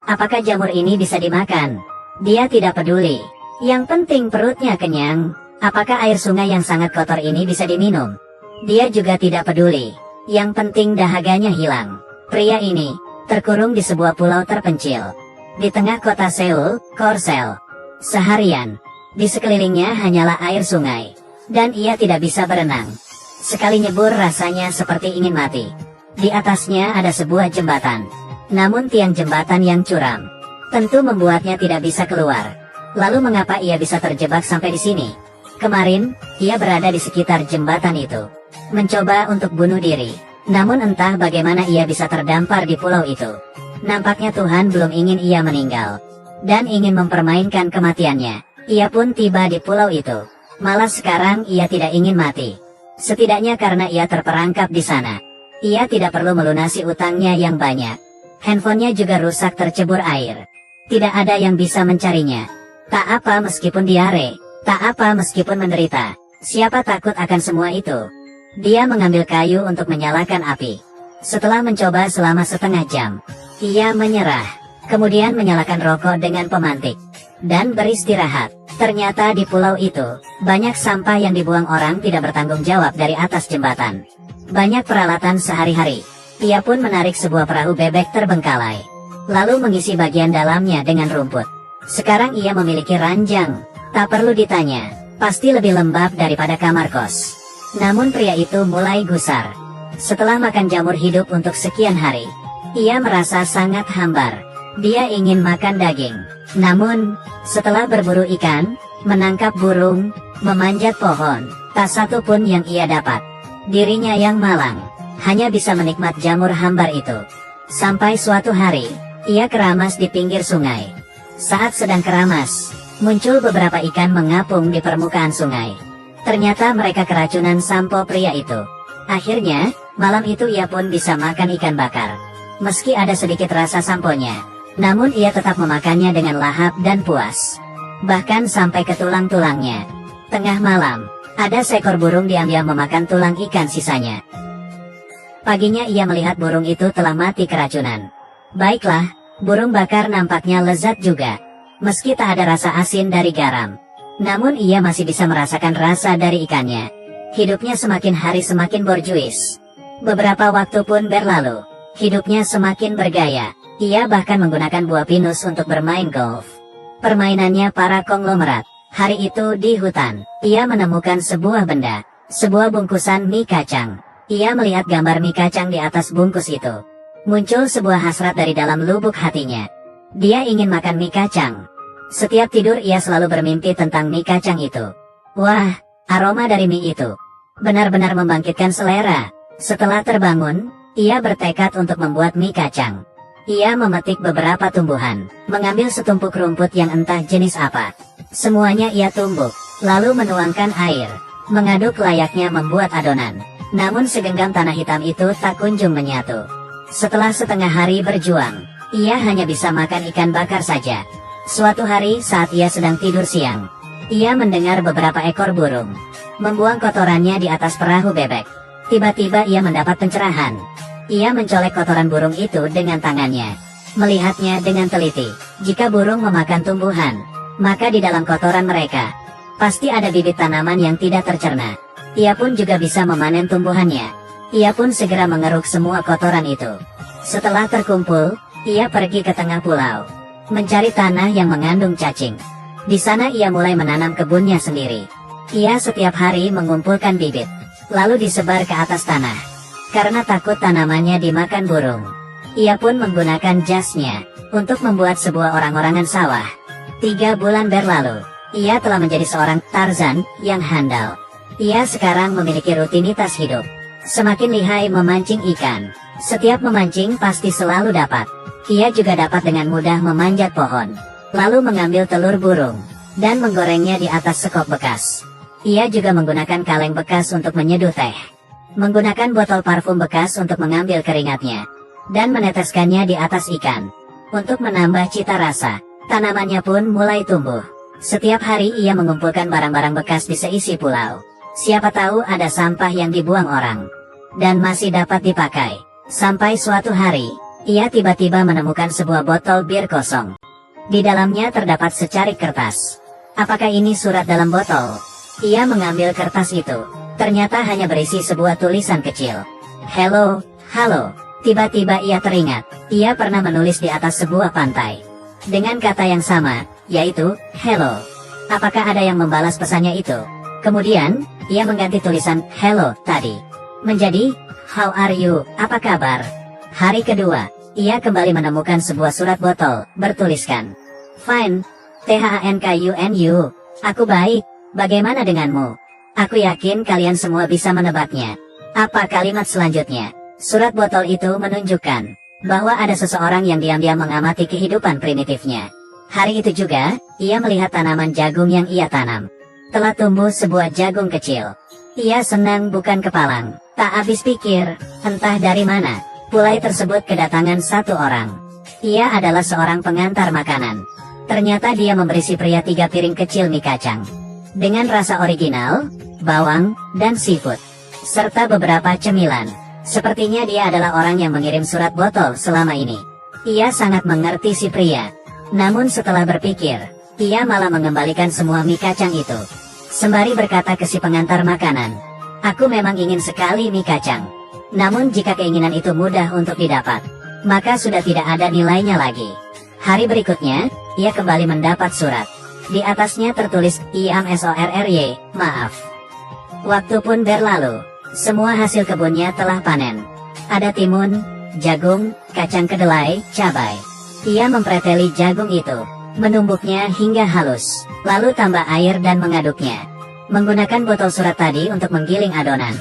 Apakah jamur ini bisa dimakan? Dia tidak peduli. Yang penting perutnya kenyang. Apakah air sungai yang sangat kotor ini bisa diminum? Dia juga tidak peduli. Yang penting dahaganya hilang. Pria ini terkurung di sebuah pulau terpencil di tengah kota Seoul, Korsel. Seharian di sekelilingnya hanyalah air sungai, dan ia tidak bisa berenang. Sekali nyebur rasanya seperti ingin mati. Di atasnya ada sebuah jembatan, namun tiang jembatan yang curam tentu membuatnya tidak bisa keluar. Lalu mengapa ia bisa terjebak sampai di sini? Kemarin ia berada di sekitar jembatan itu, mencoba untuk bunuh diri. Namun entah bagaimana ia bisa terdampar di pulau itu. Nampaknya Tuhan belum ingin ia meninggal, dan ingin mempermainkan kematiannya. Ia pun tiba di pulau itu. Malah sekarang ia tidak ingin mati. Setidaknya karena ia terperangkap di sana. Ia tidak perlu melunasi utangnya yang banyak. Handphonenya juga rusak tercebur air. Tidak ada yang bisa mencarinya. Tak apa meskipun diare, tak apa meskipun menderita. Siapa takut akan semua itu? Dia mengambil kayu untuk menyalakan api. Setelah mencoba selama setengah jam, ia menyerah. Kemudian menyalakan rokok dengan pemantik dan beristirahat. Ternyata di pulau itu banyak sampah yang dibuang orang tidak bertanggung jawab dari atas jembatan. Banyak peralatan sehari-hari. Ia pun menarik sebuah perahu bebek terbengkalai, lalu mengisi bagian dalamnya dengan rumput. Sekarang ia memiliki ranjang. Tak perlu ditanya, pasti lebih lembab daripada kamar kos. Namun pria itu mulai gusar. Setelah makan jamur hidup untuk sekian hari, ia merasa sangat hambar. Dia ingin makan daging. Namun, setelah berburu ikan, menangkap burung, memanjat pohon, tak satu pun yang ia dapat. Dirinya yang malang, hanya bisa menikmat jamur hambar itu. Sampai suatu hari, ia keramas di pinggir sungai. Saat sedang keramas, muncul beberapa ikan mengapung di permukaan sungai. Ternyata mereka keracunan sampo pria itu. Akhirnya, malam itu ia pun bisa makan ikan bakar. Meski ada sedikit rasa samponya, namun ia tetap memakannya dengan lahap dan puas. Bahkan sampai ke tulang-tulangnya. Tengah malam, ada seekor burung diam-diam memakan tulang ikan sisanya. Paginya ia melihat burung itu telah mati keracunan. Baiklah, burung bakar nampaknya lezat juga. Meski tak ada rasa asin dari garam, namun ia masih bisa merasakan rasa dari ikannya. Hidupnya semakin hari semakin borjuis. Beberapa waktu pun berlalu. Hidupnya semakin bergaya. Ia bahkan menggunakan buah pinus untuk bermain golf. Permainannya para konglomerat. Hari itu di hutan, ia menemukan sebuah benda. Sebuah bungkusan mie kacang. Ia melihat gambar mie kacang di atas bungkus itu. Muncul sebuah hasrat dari dalam lubuk hatinya. Dia ingin makan mie kacang. Setiap tidur ia selalu bermimpi tentang mie kacang itu. Wah, aroma dari mie itu benar-benar membangkitkan selera. Setelah terbangun, ia bertekad untuk membuat mie kacang. Ia memetik beberapa tumbuhan, mengambil setumpuk rumput yang entah jenis apa. Semuanya ia tumbuk, lalu menuangkan air, mengaduk layaknya membuat adonan. Namun segenggam tanah hitam itu tak kunjung menyatu. Setelah setengah hari berjuang, ia hanya bisa makan ikan bakar saja. Suatu hari saat ia sedang tidur siang, ia mendengar beberapa ekor burung membuang kotorannya di atas perahu bebek. Tiba-tiba ia mendapat pencerahan. Ia mencolek kotoran burung itu dengan tangannya, melihatnya dengan teliti. Jika burung memakan tumbuhan, maka di dalam kotoran mereka pasti ada bibit tanaman yang tidak tercerna. Ia pun juga bisa memanen tumbuhannya. Ia pun segera mengeruk semua kotoran itu. Setelah terkumpul, ia pergi ke tengah pulau, mencari tanah yang mengandung cacing. Di sana ia mulai menanam kebunnya sendiri. Ia setiap hari mengumpulkan bibit, lalu disebar ke atas tanah. Karena takut tanamannya dimakan burung, ia pun menggunakan jasnya untuk membuat sebuah orang-orangan sawah. 3 bulan berlalu, ia telah menjadi seorang Tarzan yang handal. Ia sekarang memiliki rutinitas hidup. Semakin lihai memancing ikan. Setiap memancing pasti selalu dapat. Ia juga dapat dengan mudah memanjat pohon, lalu mengambil telur burung, dan menggorengnya di atas sekop bekas. Ia juga menggunakan kaleng bekas untuk menyeduh teh, menggunakan botol parfum bekas untuk mengambil keringatnya, dan meneteskannya di atas ikan, untuk menambah cita rasa. Tanamannya pun mulai tumbuh. Setiap hari ia mengumpulkan barang-barang bekas di seisi pulau. Siapa tahu ada sampah yang dibuang orang, dan masih dapat dipakai. Sampai suatu hari, ia tiba-tiba menemukan sebuah botol bir kosong. Di dalamnya terdapat secarik kertas. Apakah ini surat dalam botol? Ia mengambil kertas itu. Ternyata hanya berisi sebuah tulisan kecil. Hello, halo. Tiba-tiba ia teringat, ia pernah menulis di atas sebuah pantai dengan kata yang sama, yaitu hello. Apakah ada yang membalas pesannya itu? Kemudian, ia mengganti tulisan hello tadi menjadi how are you, apa kabar? Hari kedua, ia kembali menemukan sebuah surat botol, bertuliskan fine, THANKUNU, aku baik, bagaimana denganmu? Aku yakin kalian semua bisa menebaknya. Apa kalimat selanjutnya? Surat botol itu menunjukkan bahwa ada seseorang yang diam-diam mengamati kehidupan primitifnya. Hari itu juga, ia melihat tanaman jagung yang ia tanam. Telah tumbuh sebuah jagung kecil. Ia senang bukan kepalang. Tak habis pikir, entah dari mana, pulai tersebut kedatangan satu orang. Ia adalah seorang pengantar makanan. Ternyata dia memberi si pria 3 piring kecil mie kacang dengan rasa original, bawang, dan seafood, serta beberapa cemilan. Sepertinya dia adalah orang yang mengirim surat botol selama ini. Ia sangat mengerti si pria. Namun setelah berpikir, ia malah mengembalikan semua mie kacang itu. Sembari berkata ke si pengantar makanan, aku memang ingin sekali mie kacang. Namun jika keinginan itu mudah untuk didapat, maka sudah tidak ada nilainya lagi. Hari berikutnya, ia kembali mendapat surat. Di atasnya tertulis IAMSORRY, maaf. Waktu pun berlalu. Semua hasil kebunnya telah panen. Ada timun, jagung, kacang kedelai, cabai. Ia mempreteli jagung itu, menumbuknya hingga halus, lalu tambah air dan mengaduknya. Menggunakan botol surat tadi untuk menggiling adonan.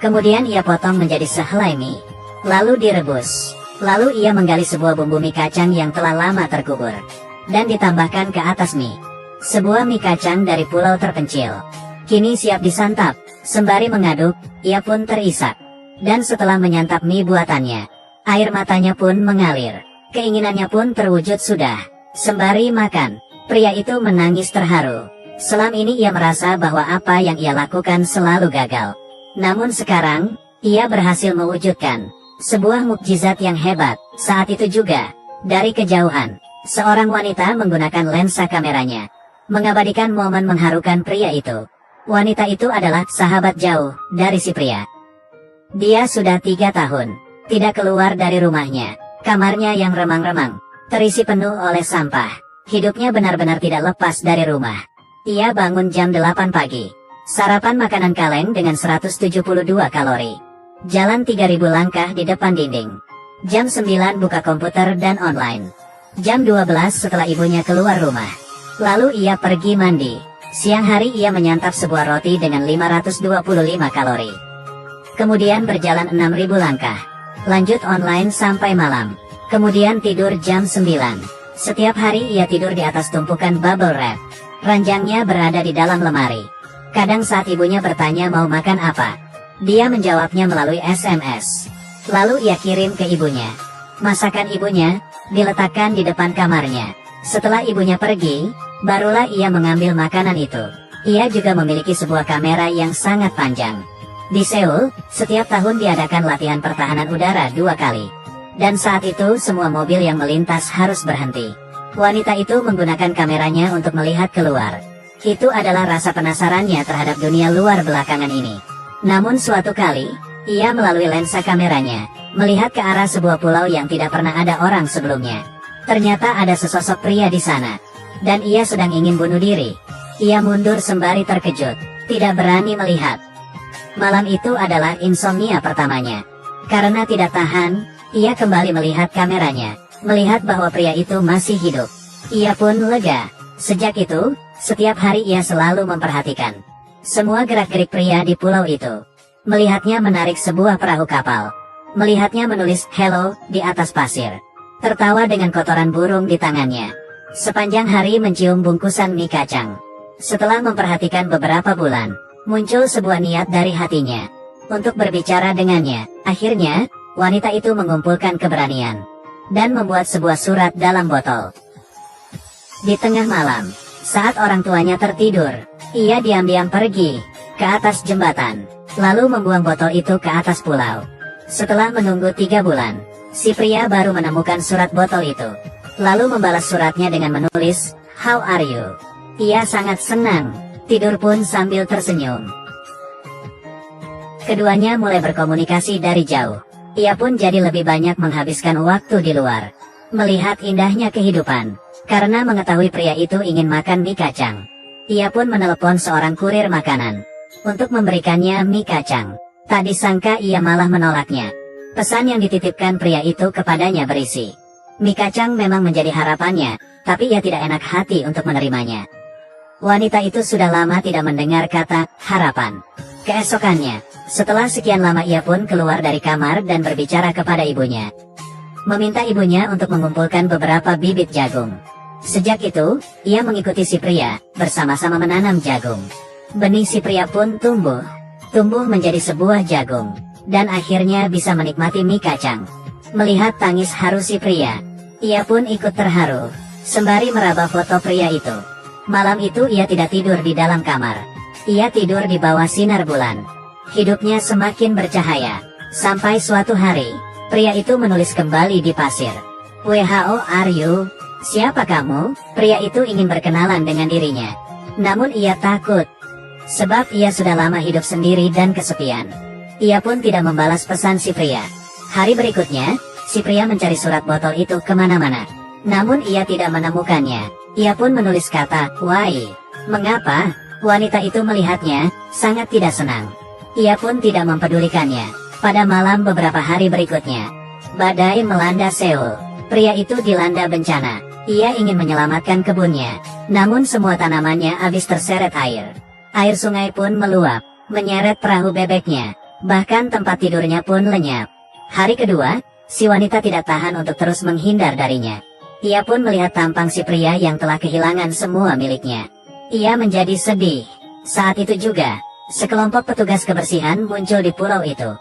Kemudian ia potong menjadi sehelai mie, lalu direbus. Lalu ia menggali sebuah bumbu mie kacang yang telah lama terkubur, dan ditambahkan ke atas mie. Sebuah mie kacang dari pulau terpencil. Kini siap disantap. Sembari mengaduk, ia pun terisak. Dan setelah menyantap mie buatannya, air matanya pun mengalir. Keinginannya pun terwujud sudah. Sembari makan, pria itu menangis terharu. Selama ini ia merasa bahwa apa yang ia lakukan selalu gagal. Namun sekarang, ia berhasil mewujudkan sebuah mukjizat yang hebat. Saat itu juga, dari kejauhan, seorang wanita menggunakan lensa kameranya mengabadikan momen mengharukan pria itu. Wanita itu adalah sahabat jauh dari si pria. Dia sudah 3 tahun tidak keluar dari rumahnya. Kamarnya yang remang-remang terisi penuh oleh sampah. Hidupnya benar-benar tidak lepas dari rumah. Ia bangun jam 8 pagi. Sarapan makanan kaleng dengan 172 kalori. Jalan 3000 langkah di depan dinding. Jam 9 buka komputer dan online. Jam 12 setelah ibunya keluar rumah. Lalu ia pergi mandi. Siang hari ia menyantap sebuah roti dengan 525 kalori. Kemudian berjalan 6000 langkah. Lanjut online sampai malam. Kemudian tidur jam 9. Setiap hari ia tidur di atas tumpukan bubble wrap. Ranjangnya berada di dalam lemari. Kadang saat ibunya bertanya mau makan apa, dia menjawabnya melalui SMS. Lalu ia kirim ke ibunya. Masakan ibunya diletakkan di depan kamarnya. Setelah ibunya pergi, barulah ia mengambil makanan itu. Ia juga memiliki sebuah kamera yang sangat panjang. Di Seoul, setiap tahun diadakan latihan pertahanan udara 2 kali. Dan saat itu semua mobil yang melintas harus berhenti. Wanita itu menggunakan kameranya untuk melihat keluar. Itu adalah rasa penasarannya terhadap dunia luar belakangan ini. Namun suatu kali, ia melalui lensa kameranya melihat ke arah sebuah pulau yang tidak pernah ada orang sebelumnya. Ternyata ada sesosok pria di sana. Dan ia sedang ingin bunuh diri. Ia mundur sembari terkejut, tidak berani melihat. Malam itu adalah insomnia pertamanya. Karena tidak tahan, ia kembali melihat kameranya, melihat bahwa pria itu masih hidup. Ia pun lega. Sejak itu, setiap hari ia selalu memperhatikan semua gerak-gerik pria di pulau itu. Melihatnya menarik sebuah perahu kapal. Melihatnya menulis hello di atas pasir. Tertawa dengan kotoran burung di tangannya. Sepanjang hari mencium bungkusan mie kacang. Setelah memperhatikan beberapa bulan, muncul sebuah niat dari hatinya untuk berbicara dengannya. Akhirnya, wanita itu mengumpulkan keberanian dan membuat sebuah surat dalam botol. Di tengah malam, saat orang tuanya tertidur, ia diam-diam pergi ke atas jembatan, lalu membuang botol itu ke atas pulau. Setelah menunggu 3 bulan, Si pria baru menemukan surat botol itu, lalu membalas suratnya dengan menulis, "How are you?" Ia sangat senang, tidur pun sambil tersenyum. Keduanya mulai berkomunikasi dari jauh. Ia pun jadi lebih banyak menghabiskan waktu di luar, melihat indahnya kehidupan. Karena mengetahui pria itu ingin makan mie kacang, ia pun menelepon seorang kurir makanan untuk memberikannya mie kacang. Tak disangka ia malah menolaknya. Pesan yang dititipkan pria itu kepadanya berisi, mie kacang memang menjadi harapannya, tapi ia tidak enak hati untuk menerimanya. Wanita itu sudah lama tidak mendengar kata harapan. Keesokannya, setelah sekian lama ia pun keluar dari kamar dan berbicara kepada ibunya, meminta ibunya untuk mengumpulkan beberapa bibit jagung. Sejak itu, ia mengikuti si pria, bersama-sama menanam jagung. Benih si pria pun tumbuh menjadi sebuah jagung, dan akhirnya bisa menikmati mie kacang. Melihat tangis haru si pria, ia pun ikut terharu, sembari meraba foto pria itu. Malam itu ia tidak tidur di dalam kamar. Ia tidur di bawah sinar bulan. Hidupnya semakin bercahaya, sampai suatu hari, pria itu menulis kembali di pasir, "WHO are you?" Siapa kamu? Pria itu ingin berkenalan dengan dirinya. Namun ia takut, sebab ia sudah lama hidup sendiri dan kesepian. Ia pun tidak membalas pesan si pria. Hari berikutnya, si pria mencari surat botol itu kemana-mana. Namun ia tidak menemukannya. Ia pun menulis kata, "Why?" Mengapa? Wanita itu melihatnya, sangat tidak senang. Ia pun tidak mempedulikannya. Pada malam beberapa hari berikutnya, badai melanda Seoul. Pria itu dilanda bencana. Ia ingin menyelamatkan kebunnya, namun semua tanamannya habis terseret air. Air sungai pun meluap, menyeret perahu bebeknya, bahkan tempat tidurnya pun lenyap. Hari kedua, si wanita tidak tahan untuk terus menghindar darinya. Ia pun melihat tampang si pria yang telah kehilangan semua miliknya. Ia menjadi sedih. Saat itu juga, sekelompok petugas kebersihan muncul di pulau itu,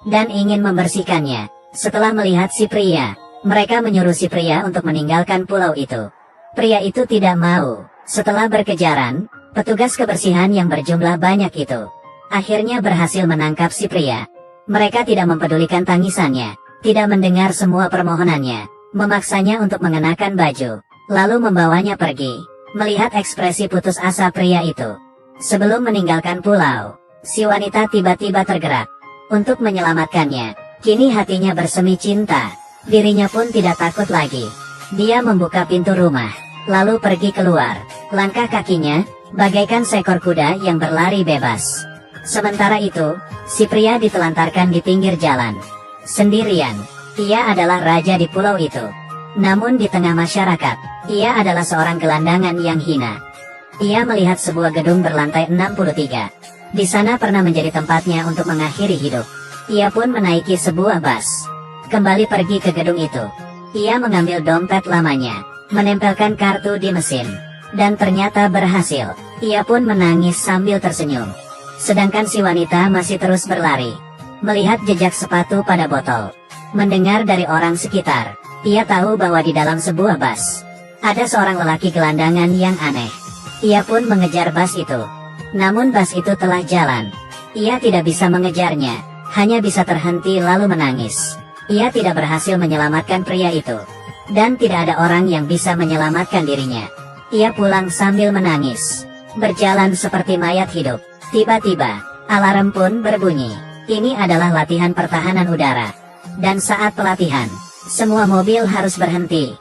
dan ingin membersihkannya. Setelah melihat si pria, mereka menyuruh si pria untuk meninggalkan pulau itu. Pria itu tidak mau. Setelah berkejaran, petugas kebersihan yang berjumlah banyak itu akhirnya berhasil menangkap si pria. Mereka tidak mempedulikan tangisannya, tidak mendengar semua permohonannya, memaksanya untuk mengenakan baju, lalu membawanya pergi. Melihat ekspresi putus asa pria itu, sebelum meninggalkan pulau, si wanita tiba-tiba tergerak untuk menyelamatkannya. Kini hatinya bersemi cinta. Dirinya pun tidak takut lagi. Dia membuka pintu rumah, lalu pergi keluar. Langkah kakinya bagaikan seekor kuda yang berlari bebas. Sementara itu, si pria ditelantarkan di pinggir jalan, sendirian. Ia adalah raja di pulau itu. Namun di tengah masyarakat, ia adalah seorang gelandangan yang hina. Ia melihat sebuah gedung berlantai 63. Di sana pernah menjadi tempatnya untuk mengakhiri hidup. Ia pun menaiki sebuah bus, kembali pergi ke gedung itu. Ia mengambil dompet lamanya, menempelkan kartu di mesin, dan ternyata berhasil. Ia pun menangis sambil tersenyum. Sedangkan si wanita masih terus berlari, melihat jejak sepatu pada botol. Mendengar dari orang sekitar, ia tahu bahwa di dalam sebuah bus, ada seorang lelaki gelandangan yang aneh. Ia pun mengejar bus itu. Namun bus itu telah jalan. Ia tidak bisa mengejarnya, hanya bisa terhenti lalu menangis. Ia tidak berhasil menyelamatkan pria itu, dan tidak ada orang yang bisa menyelamatkan dirinya. Ia pulang sambil menangis, berjalan seperti mayat hidup. Tiba-tiba, alarm pun berbunyi. Ini adalah latihan pertahanan udara, dan saat pelatihan, semua mobil harus berhenti.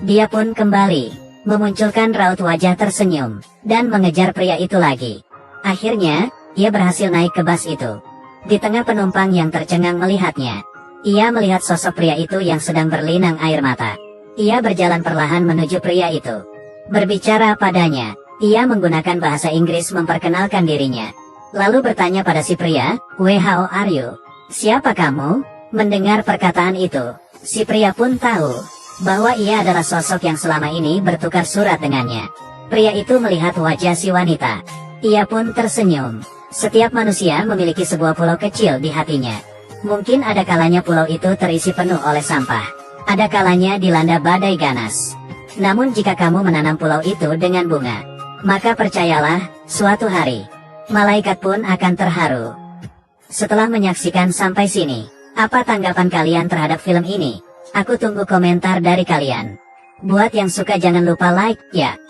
Dia pun kembali, memunculkan raut wajah tersenyum, dan mengejar pria itu lagi. Akhirnya, ia berhasil naik ke bus itu. Di tengah penumpang yang tercengang melihatnya, ia melihat sosok pria itu yang sedang berlinang air mata. Ia berjalan perlahan menuju pria itu, berbicara padanya. Ia menggunakan bahasa Inggris memperkenalkan dirinya, lalu bertanya pada si pria, "WHO are you?" Siapa kamu? Mendengar perkataan itu, si pria pun tahu bahwa ia adalah sosok yang selama ini bertukar surat dengannya. Pria itu melihat wajah si wanita. Ia pun tersenyum. Setiap manusia memiliki sebuah pulau kecil di hatinya. Mungkin ada kalanya pulau itu terisi penuh oleh sampah. Ada kalanya dilanda badai ganas. Namun jika kamu menanam pulau itu dengan bunga, maka percayalah, suatu hari, malaikat pun akan terharu. Setelah menyaksikan sampai sini, apa tanggapan kalian terhadap film ini? Aku tunggu komentar dari kalian. Buat yang suka jangan lupa like, ya.